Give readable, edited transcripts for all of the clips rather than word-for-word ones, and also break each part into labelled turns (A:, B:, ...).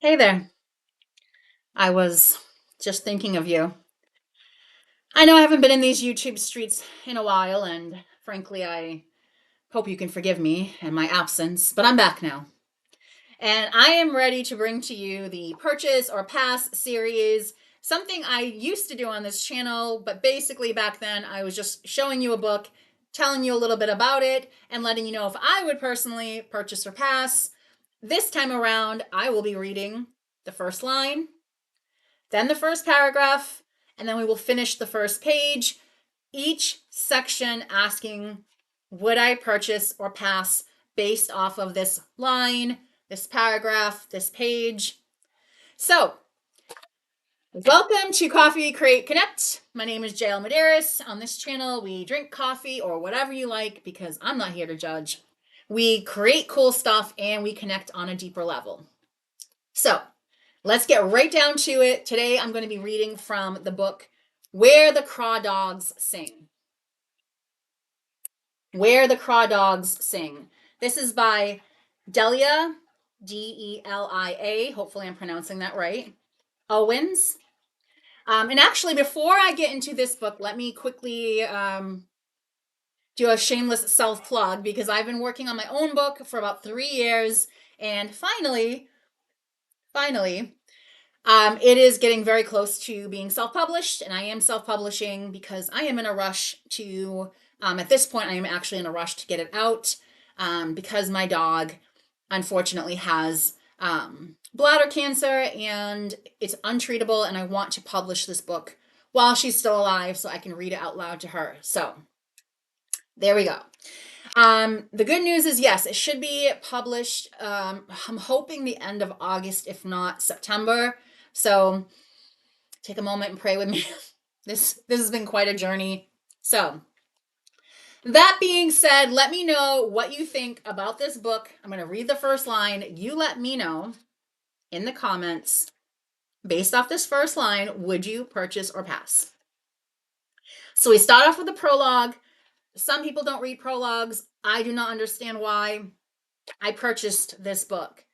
A: Hey there. I was just thinking of you. I know I haven't been in these YouTube streets in a while, and frankly, I hope you can forgive me and my absence, but I'm back now. And I am ready to bring to you the Purchase or Pass series, something I used to do on this channel, but basically back then I was just showing you a book, telling you a little bit about it, and letting you know if I would personally purchase or pass. This time around, I will be reading the first line, then the first paragraph, and then we will finish the first page, each section asking, would I purchase or pass based off of this line, this paragraph, this page? So, welcome to Coffee Create Connect. My name is JL Medeiros. On this channel, we drink coffee or whatever you like because I'm not here to judge. We create cool stuff and we connect on a deeper level. So, let's get right down to it. Today I'm going to be reading from the book Where the Crawdads Sing. Where the Crawdads Sing. This is by Delia, Delia. Hopefully I'm pronouncing that right. Owens. And actually, before I get into this book, let me quickly do a shameless self plug because I've been working on my own book for about 3 years. And finally, it is getting very close to being self-published, and I am self-publishing because I am in a rush to, at this point, I am actually in a rush to get it out because my dog, unfortunately, has bladder cancer, and it's untreatable, and I want to publish this book while she's still alive so I can read it out loud to her. So, there we go. The good news is, yes, it should be published. I'm hoping the end of August, if not September. So take a moment and pray with me. This has been quite a journey. So that being said, let me know what you think about this book. I'm going to read the first line. You let me know in the comments, based off this first line, would you purchase or pass? So we start off with the prologue. Some people don't read prologues. I do not understand why. I purchased this book.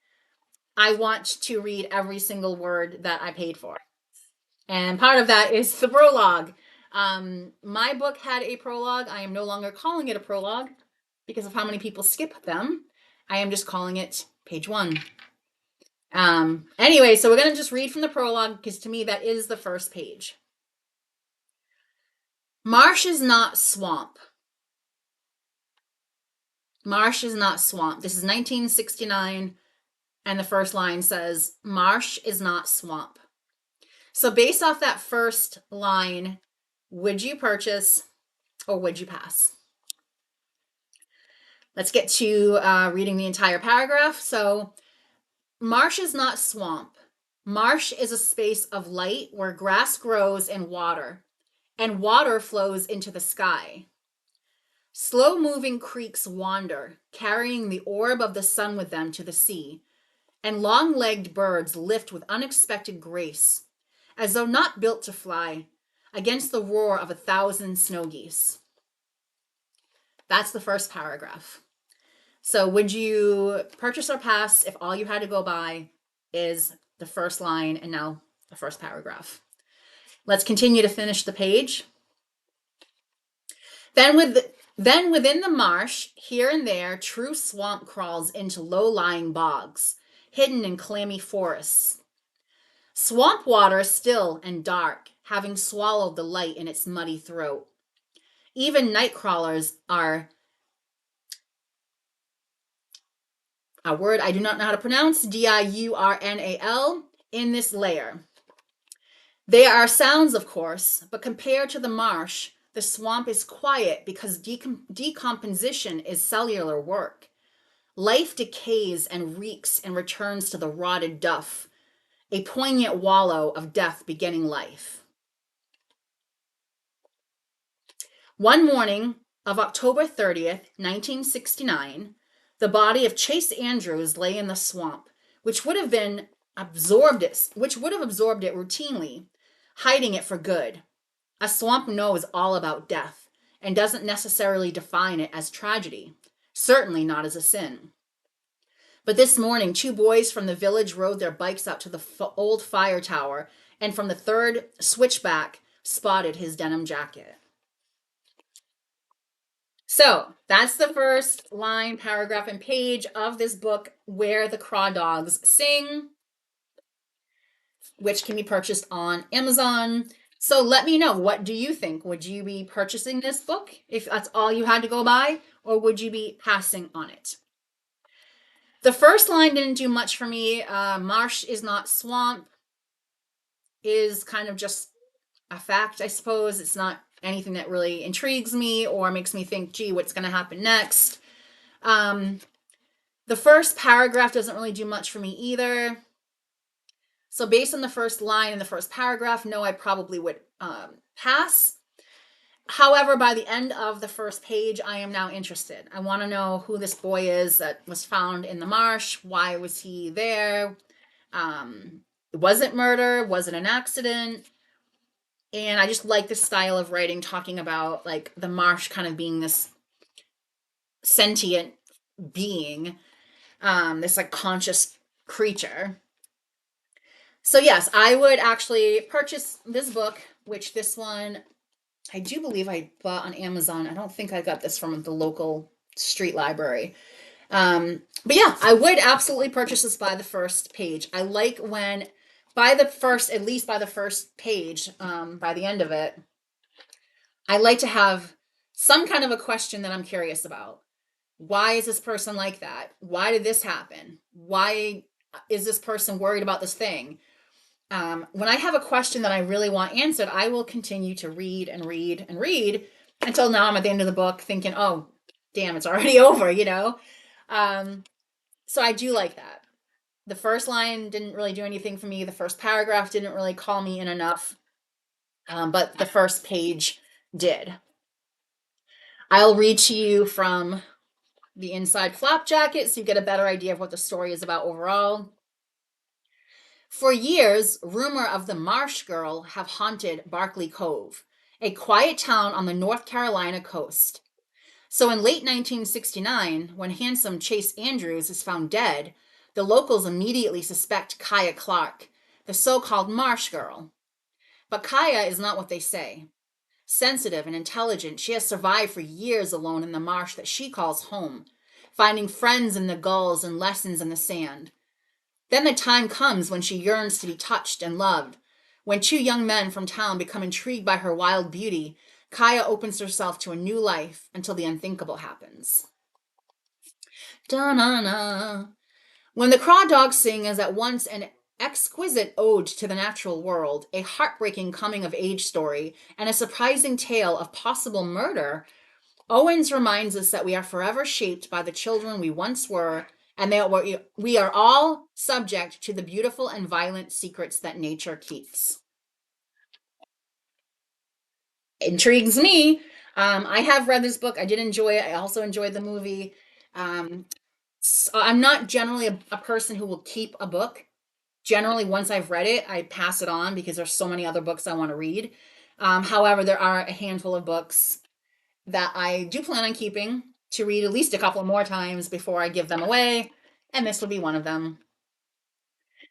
A: I want to read every single word that I paid for. And part of that is the prologue. My book had a prologue. I am no longer calling it a prologue because of how many people skip them. I am just calling it page one. Anyway, so we're going to just read from the prologue because to me that is the first page. Marsh is not swamp. Marsh is not swamp. This is 1969, and the first line says, Marsh is not swamp. So based off that first line, would you purchase or would you pass? Let's get to reading the entire paragraph. So, marsh is not swamp. Marsh is a space of light where grass grows and water flows into the sky. Slow-moving creeks wander, carrying the orb of the sun with them to the sea, and long-legged birds lift with unexpected grace, as though not built to fly, against the roar of 1,000 snow geese. That's the first paragraph. So would you purchase or pass if all you had to go by is the first line and now the first paragraph? Let's continue to finish the page. Then within the marsh, here and there, true swamp crawls into low-lying bogs, hidden in clammy forests. Swamp water still and dark, having swallowed the light in its muddy throat. Even night crawlers are a word I do not know how to pronounce, diurnal, in this layer. They are sounds, of course, but compared to the marsh, the swamp is quiet because decomposition is cellular work. Life decays and reeks and returns to the rotted duff, a poignant wallow of death beginning life. One morning of October 30th, 1969, the body of Chase Andrews lay in the swamp, which would have absorbed it routinely, hiding it for good. A swamp knows all about death and doesn't necessarily define it as tragedy, certainly not as a sin. But this morning, two boys from the village rode their bikes out to the old fire tower, and from the third switchback spotted his denim jacket. So that's the first line, paragraph, and page of this book, Where the Crawdads Sing, which can be purchased on Amazon. So let me know, what do you think? Would you be purchasing this book if that's all you had to go by, or would you be passing on it? The first line didn't do much for me. Marsh is not swamp is kind of just a fact, I suppose. It's not anything that really intrigues me or makes me think, gee, what's going to happen next? The first paragraph doesn't really do much for me either. So based on the first line in the first paragraph, no, I probably would pass. However, by the end of the first page, I am now interested. I want to know who this boy is that was found in the marsh. Why was he there? Was it murder? Was it an accident? And I just like this style of writing, talking about like the marsh kind of being this sentient being, this like conscious creature. So yes, I would actually purchase this book, which this one I do believe I bought on Amazon. I don't think I got this from the local street library. But yeah, I would absolutely purchase this by the first page. I like when at least by the first page, by the end of it, I like to have some kind of a question that I'm curious about. Why is this person like that? Why did this happen? Why is this person worried about this thing? When I have a question that I really want answered, I will continue to read and read and read until now I'm at the end of the book thinking, oh, damn, it's already over, you know? So I do like that. The first line didn't really do anything for me. The first paragraph didn't really call me in enough. But the first page did. I'll read to you from the inside flap jacket so you get a better idea of what the story is about overall. For years, rumor of the Marsh Girl have haunted Barkley Cove, a quiet town on the North Carolina coast. So in late 1969, when handsome Chase Andrews is found dead, the locals immediately suspect Kaya Clark, the so-called Marsh Girl. But Kaya is not what they say. Sensitive and intelligent, she has survived for years alone in the marsh that she calls home, finding friends in the gulls and lessons in the sand. Then the time comes when she yearns to be touched and loved. When two young men from town become intrigued by her wild beauty, Kaya opens herself to a new life until the unthinkable happens. Da-na-na. When the Crawdads Sing is at once an exquisite ode to the natural world, a heartbreaking coming-of-age story, and a surprising tale of possible murder, Owens reminds us that we are forever shaped by the children we once were, and that we are all subject to the beautiful and violent secrets that nature keeps. Intrigues me. I have read this book. I did enjoy it. I also enjoyed the movie. So I'm not generally a person who will keep a book. Generally, once I've read it, I pass it on because there's so many other books I want to read. However, there are a handful of books that I do plan on keeping to read at least a couple more times before I give them away, and this will be one of them.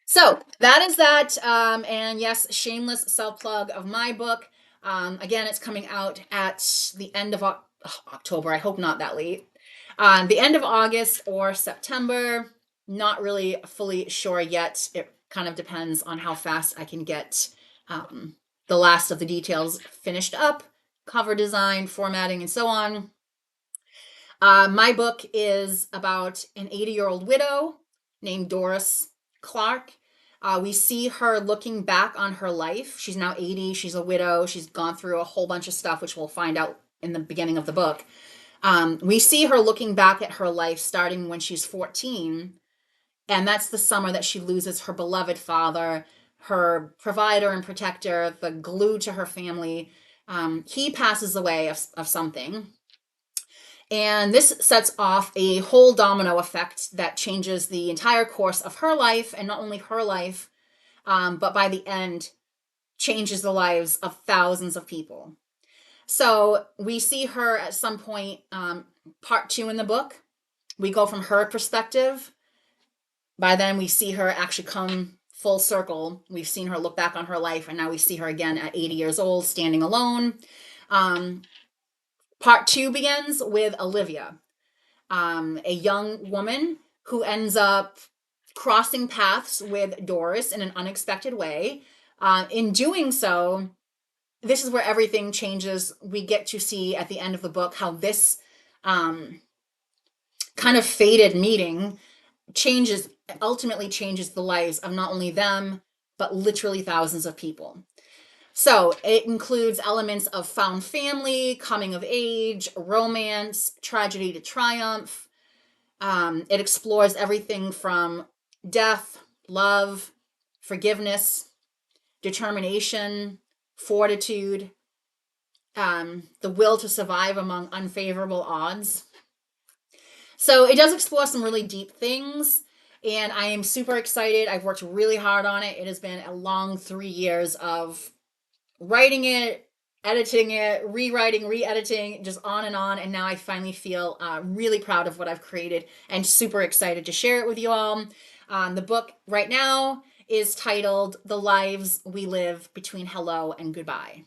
A: So that is that. And yes, shameless self plug of my book. Again, it's coming out at the end of October. I hope not that late. The end of August or September. Not really fully sure yet. It kind of depends on how fast I can get the last of the details finished up, cover design, formatting, and so on. My book is about an 80-year-old widow named Doris Clark. We see her looking back on her life. She's now 80. She's a widow. She's gone through a whole bunch of stuff, which we'll find out in the beginning of the book. We see her looking back at her life starting when she's 14. And that's the summer that she loses her beloved father, her provider and protector, the glue to her family. He passes away of something. And this sets off a whole domino effect that changes the entire course of her life, and not only her life, but by the end, changes the lives of thousands of people. So we see her at some point, part 2 in the book. We go from her perspective, By then, we see her actually come full circle. We've seen her look back on her life, and now we see her again at 80 years old, standing alone. Um, Part two begins with Olivia, a young woman who ends up crossing paths with Doris in an unexpected way. In doing so, this is where everything changes. We get to see at the end of the book how this um, kind of fated meeting ultimately changes the lives of not only them, but literally thousands of people. So it includes elements of found family, coming of age, romance, tragedy to triumph. It explores everything from death, love, forgiveness, determination, fortitude, the will to survive among unfavorable odds. So it does explore some really deep things, and I am super excited. I've worked really hard on it. It has been a long 3 years of writing it, editing it, rewriting, re-editing, just on, and now I finally feel really proud of what I've created and super excited to share it with you all. The book right now is titled The Lives We Live Between Hello and Goodbye.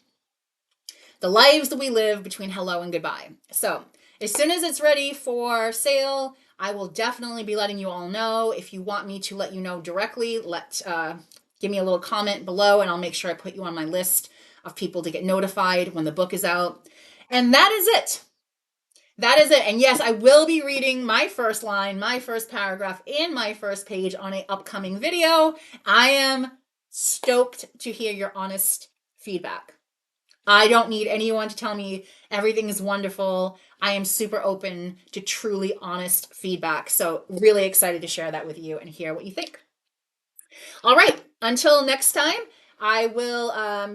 A: The Lives That We Live Between Hello and Goodbye. So as soon as it's ready for sale, I will definitely be letting you all know. If you want me to let you know directly, give me a little comment below, and I'll make sure I put you on my list of people to get notified when the book is out. And that is it. That is it. And yes, I will be reading my first line, my first paragraph, and my first page on an upcoming video. I am stoked to hear your honest feedback. I don't need anyone to tell me everything is wonderful. I am super open to truly honest feedback. So really excited to share that with you and hear what you think. All right, until next time, I will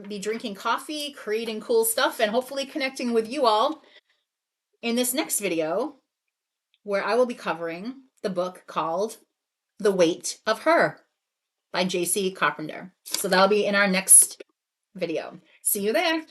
A: be drinking coffee, creating cool stuff, and hopefully connecting with you all in this next video where I will be covering the book called The Weight of Her by J.C. Carpenter. So that'll be in our next video. See you there.